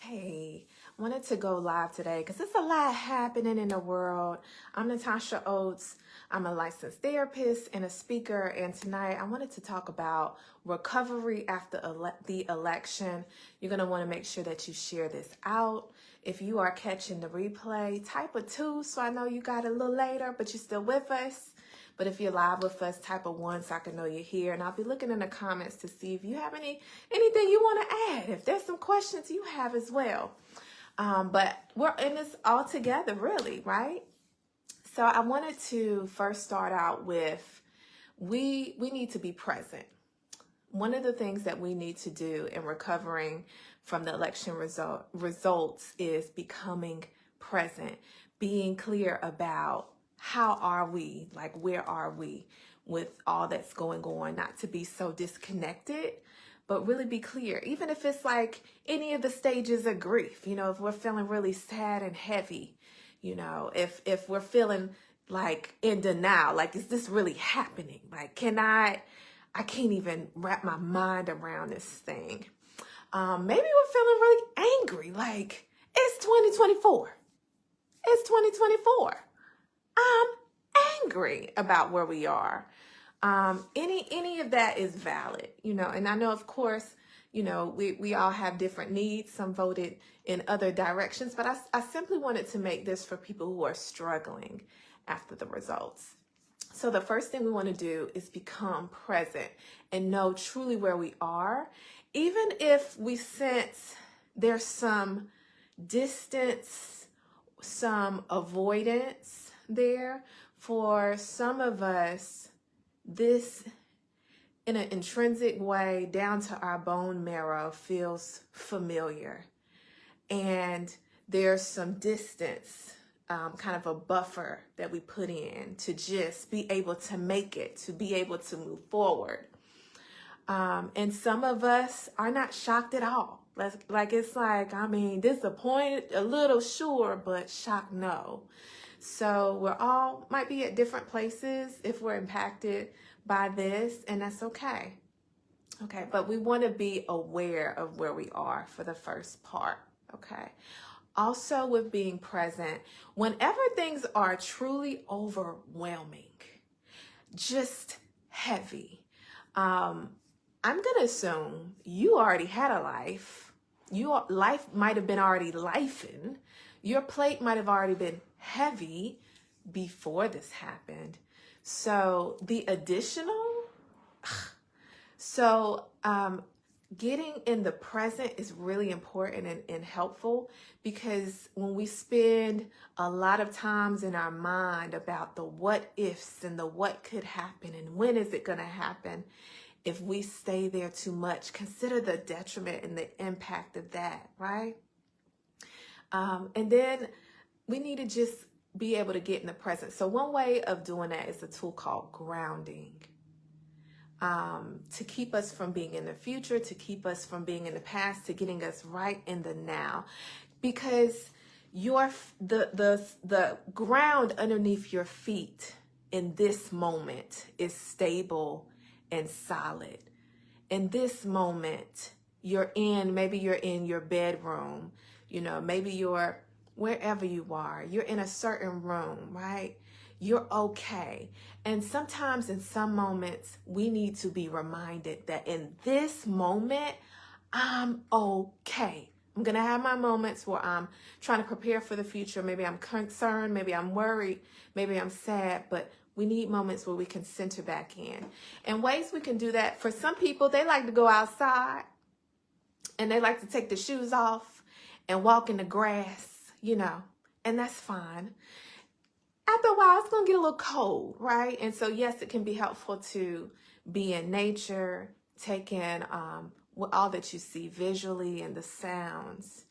Hey, wanted to go live today because there's a lot happening in the world. I'm Natasha Oates. I'm a licensed therapist and a speaker, and tonight I wanted to talk about recovery after the election. You're going to want to make sure that you share this out. If you are catching the replay, type a 2 so I know you got it a little later, but you're still with us. But if you're live with us, type a 1 so I can know you're here. And I'll be looking in the comments to see if you have anything you want to add. If there's some questions you have as well. But we're in this all together, really, right? So I wanted to first start out with we need to be present. One of the things that we need to do in recovering from the election results is becoming present, being clear about how are we, like where are we with all that's going on, not to be so disconnected, but really be clear. Even if it's like any of the stages of grief, if we're feeling really sad and heavy, if we're feeling like in denial, like, is this really happening? Like, I can't even wrap my mind around this thing. Maybe we're feeling really angry, like it's 2024. It's 2024. I'm angry about where we are. Any of that is valid, and I know, of course, we all have different needs. Some voted in other directions, but I simply wanted to make this for people who are struggling after the results. So the first thing we want to do is become present and know truly where we are, even if we sense there's some distance, some avoidance there. For some of us, this in an intrinsic way down to our bone marrow feels familiar, and there's some distance, kind of a buffer that we put in to just be able to make it, to be able to move forward. And some of us are not shocked at all. Disappointed a little, sure, but shocked, no. So we're all might be at different places if we're impacted by this, and that's okay. Okay, but we want to be aware of where we are for the first part, okay? Also, with being present, whenever things are truly overwhelming, just heavy, I'm going to assume you already had a life. Your life might have been already lifing. Your plate might have already been heavy before this happened. So the additional, getting in the present is really important and helpful, because when we spend a lot of times in our mind about the what ifs and the what could happen and when is it going to happen, if we stay there too much, consider the detriment and the impact of that, right? And then we need to just be able to get in the present. So one way of doing that is a tool called grounding, to keep us from being in the future, to keep us from being in the past, to getting us right in the now. Because the ground underneath your feet in this moment is stable and solid. In this moment, maybe you're in your bedroom, maybe you're wherever you are, you're in a certain room, right? You're okay. And sometimes in some moments, we need to be reminded that in this moment, I'm okay. I'm going to have my moments where I'm trying to prepare for the future. Maybe I'm concerned, maybe I'm worried, maybe I'm sad, but we need moments where we can center back in. And ways we can do that, for some people, they like to go outside and they like to take their shoes off and walk in the grass, and that's fine. After a while, it's going to get a little cold, right? And so, yes, it can be helpful to be in nature, take in all that you see visually and the sounds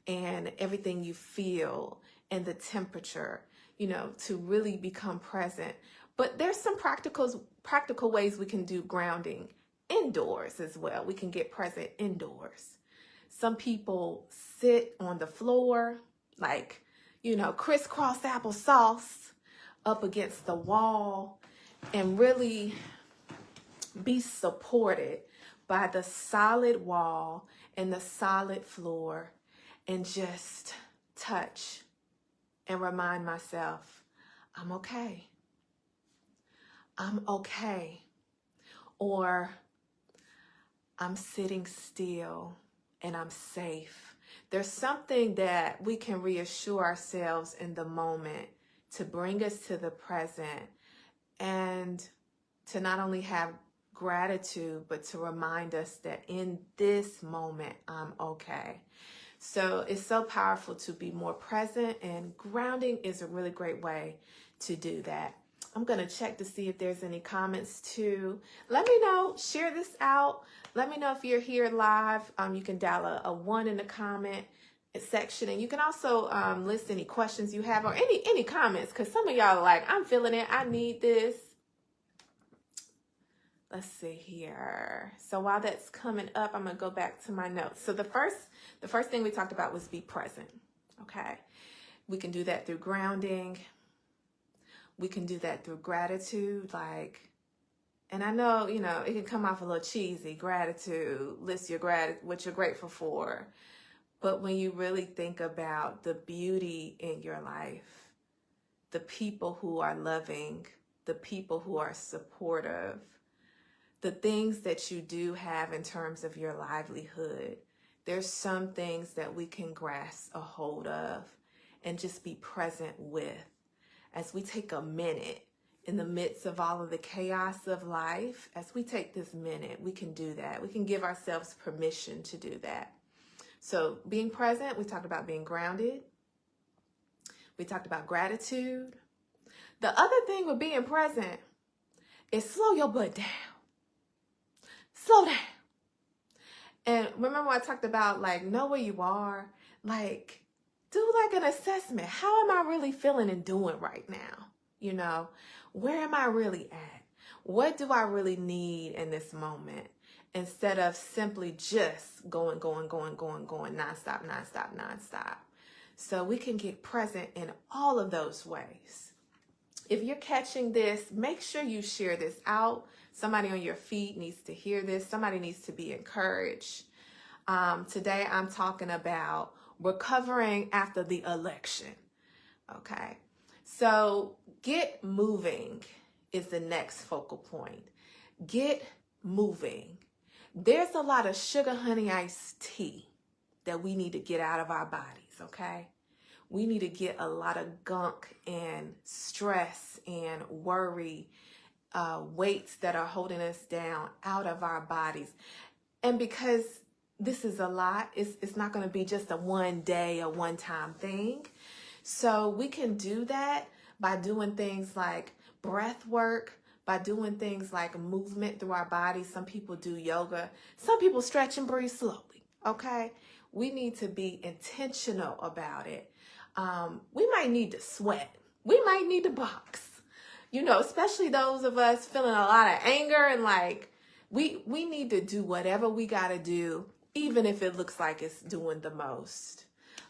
and everything you feel and the temperature, to really become present. But there's some practical ways we can do grounding indoors as well. We can get present indoors. Some people sit on the floor, like, crisscross applesauce up against the wall, and really be supported by the solid wall and the solid floor, and just touch and remind myself, I'm okay. I'm okay. Or I'm sitting still and I'm safe. There's something that we can reassure ourselves in the moment to bring us to the present and to not only have gratitude, but to remind us that in this moment, I'm okay. So it's so powerful to be more present, and grounding is a really great way to do that. I'm going to check to see if there's any comments too. Let me know, share this out. Let me know if you're here live. You can dial a 1 in the comment section, and you can also list any questions you have or any comments, because some of y'all are like, I'm feeling it, I need this. Let's see here. So while that's coming up, I'm going to go back to my notes. So the first thing we talked about was be present. Okay. We can do that through grounding. We can do that through gratitude. And I know, it can come off a little cheesy. Gratitude, list what you're grateful for. But when you really think about the beauty in your life, the people who are loving, the people who are supportive, the things that you do have in terms of your livelihood, there's some things that we can grasp a hold of and just be present with. As we take a minute in the midst of all of the chaos of life, as we take this minute, we can do that. We can give ourselves permission to do that. So being present, we talked about being grounded. We talked about gratitude. The other thing with being present is slow your butt down. Slow down. And remember I talked about know where you are, do an assessment. How am I really feeling and doing right now? Where am I really at? What do I really need in this moment? Instead of simply just going, nonstop. So we can get present in all of those ways. If you're catching this, make sure you share this out. Somebody on your feed needs to hear this. Somebody needs to be encouraged. Today I'm talking about recovering after the election. Okay. So get moving is the next focal point. Get moving. There's a lot of sugar honey iced tea that we need to get out of our bodies, okay? We need to get a lot of gunk and stress and worry, weights that are holding us down out of our bodies. And because this is a lot, it's not going to be just a one day, a one-time thing. So we can do that by doing things like breath work, by doing things like movement through our bodies. Some people do yoga. Some people stretch and breathe slowly, okay? We need to be intentional about it. We might need to sweat. We might need to box, especially those of us feeling a lot of anger and we need to do whatever we got to do, even if it looks like it's doing the most.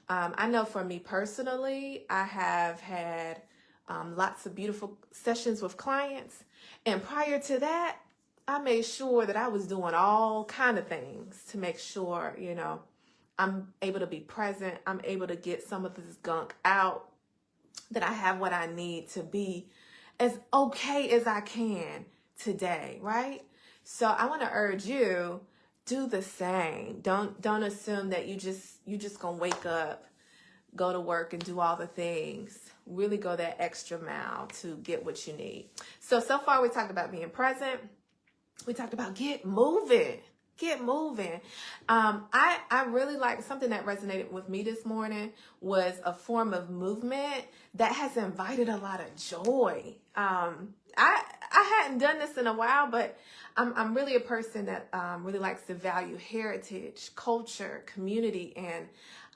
I know for me personally, I have had lots of beautiful sessions with clients. And prior to that, I made sure that I was doing all kind of things to make sure, I'm able to be present. I'm able to get some of this gunk out, that I have what I need to be as okay as I can today, right? So I want to urge you, do the same. Don't assume that you just gonna wake up, go to work and do all the things. Really go that extra mile to get what you need. So far we talked about being present. We talked about get moving. Get moving. I really like something that resonated with me this morning was a form of movement that has invited a lot of joy. I hadn't done this in a while, but I'm really a person that really likes to value heritage, culture, community, and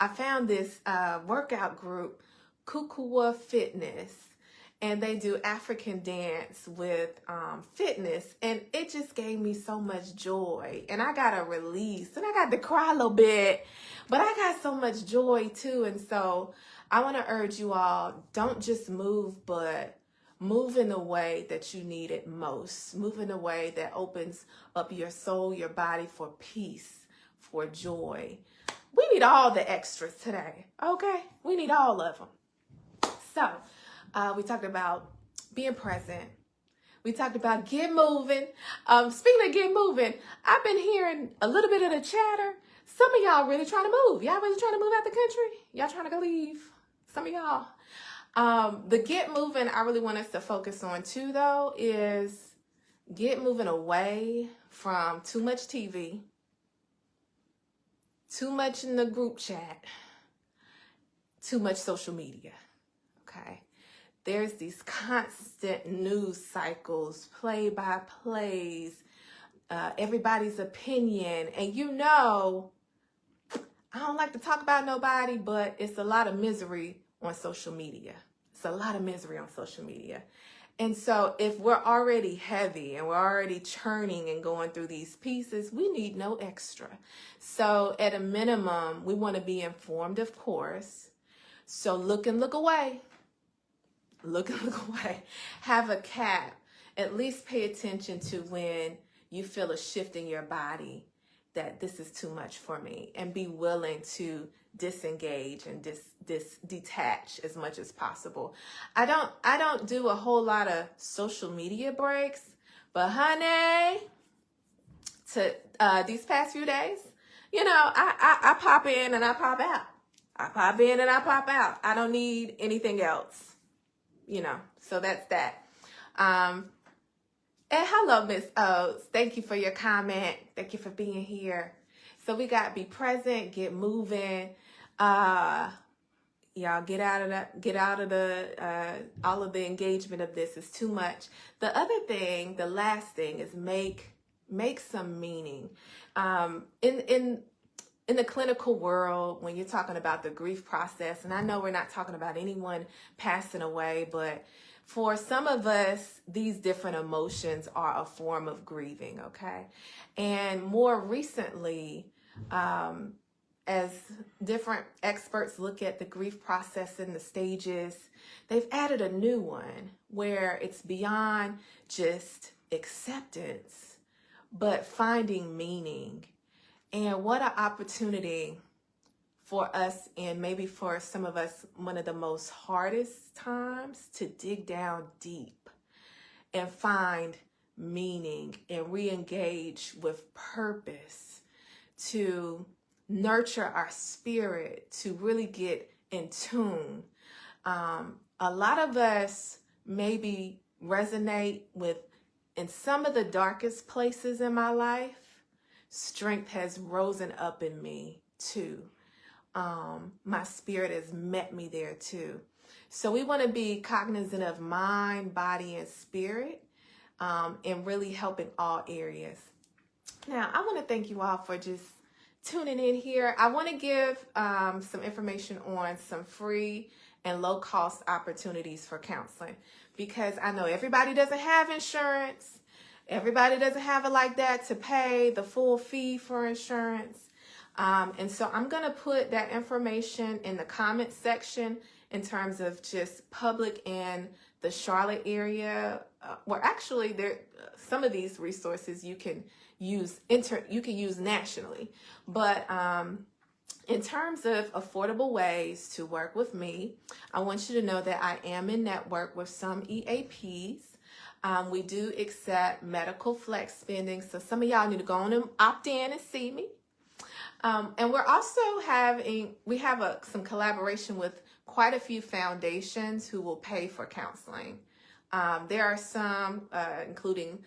I found this workout group, Kukua Fitness, and they do African dance with fitness, and it just gave me so much joy, and I got a release, and I got to cry a little bit, but I got so much joy too. And so I want to urge you all, don't just move, but move in the way that you need it most. Move in a way that opens up your soul, your body for peace, for joy. We need need all the extras today, okay? We need all of them. So, we talked about being present. We talked about get moving. Speaking of get moving, I've been hearing a little bit of the chatter. Some of y'all really trying to move. Y'all really trying to move out the country? Y'all trying to go leave? Some of y'all. The get moving I really want us to focus on too, though, is get moving away from too much TV, too much in the group chat, too much social media, okay? There's these constant news cycles, play-by-plays, everybody's opinion. And you know, I don't like to talk about nobody, but it's a lot of misery on social media. It's a lot of misery on social media. And so if we're already heavy and we're already churning and going through these pieces, we need no extra. So at a minimum, we want to be informed, of course. So look and look away. Look and look away. Have a cap. At least pay attention to when you feel a shift in your body that this is too much for me, and be willing to disengage and detach as much as possible. I don't do a whole lot of social media breaks, but honey, to these past few days, you know, I pop in and I pop out. I pop in and I pop out. I don't need anything else, you know. So that's that. And hello, Miss Oates. Thank you for your comment. Thank you for being here. So we got be present, get moving. Y'all get out of the all of the engagement of this is too much. The other thing, the last thing is make some meaning. In the clinical world, when you're talking about the grief process, and I know we're not talking about anyone passing away, but for some of us, these different emotions are a form of grieving, okay? And more recently, as different experts look at the grief process and the stages, they've added a new one where it's beyond just acceptance, but finding meaning. And what an opportunity for us, and maybe for some of us, one of the most hardest times, to dig down deep and find meaning and re-engage with purpose, to nurture our spirit, to really get in tune. A lot of us maybe resonate with, in some of the darkest places in my life, strength has risen up in me too. My spirit has met me there too. So we want to be cognizant of mind, body, and spirit, and really help in all areas. Now, I want to thank you all for just tuning in here. I want to give some information on some free and low-cost opportunities for counseling, because I know everybody doesn't have insurance. Everybody doesn't have it like that to pay the full fee for insurance. And so I'm going to put that information in the comment section in terms of just public in the Charlotte area. Well, actually, there some of these resources you can use nationally. But in terms of affordable ways to work with me, I want you to know that I am in network with some EAPs. We do accept medical flex spending, so some of y'all need to go on and opt in and see me. And we're also some collaboration with quite a few foundations who will pay for counseling. There are some, including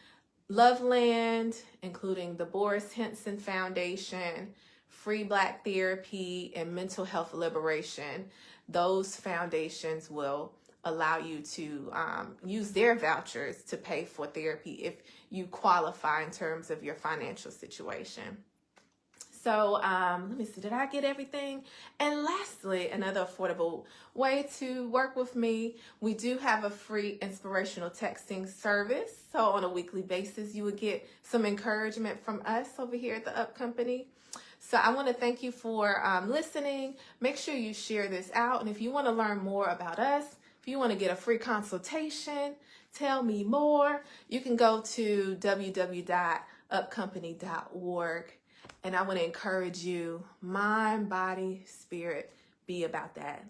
Loveland, including the Boris Henson Foundation, Free Black Therapy, and Mental Health Liberation. Those foundations will allow you to use their vouchers to pay for therapy if you qualify in terms of your financial situation. So let me see, did I get everything? And lastly, another affordable way to work with me, we do have a free inspirational texting service. So on a weekly basis, you would get some encouragement from us over here at the Up Company. So I want to thank you for listening. Make sure you share this out. And if you want to learn more about us, if you want to get a free consultation, tell me more, you can go to www.upcompany.org. And I want to encourage you, mind, body, spirit, be about that.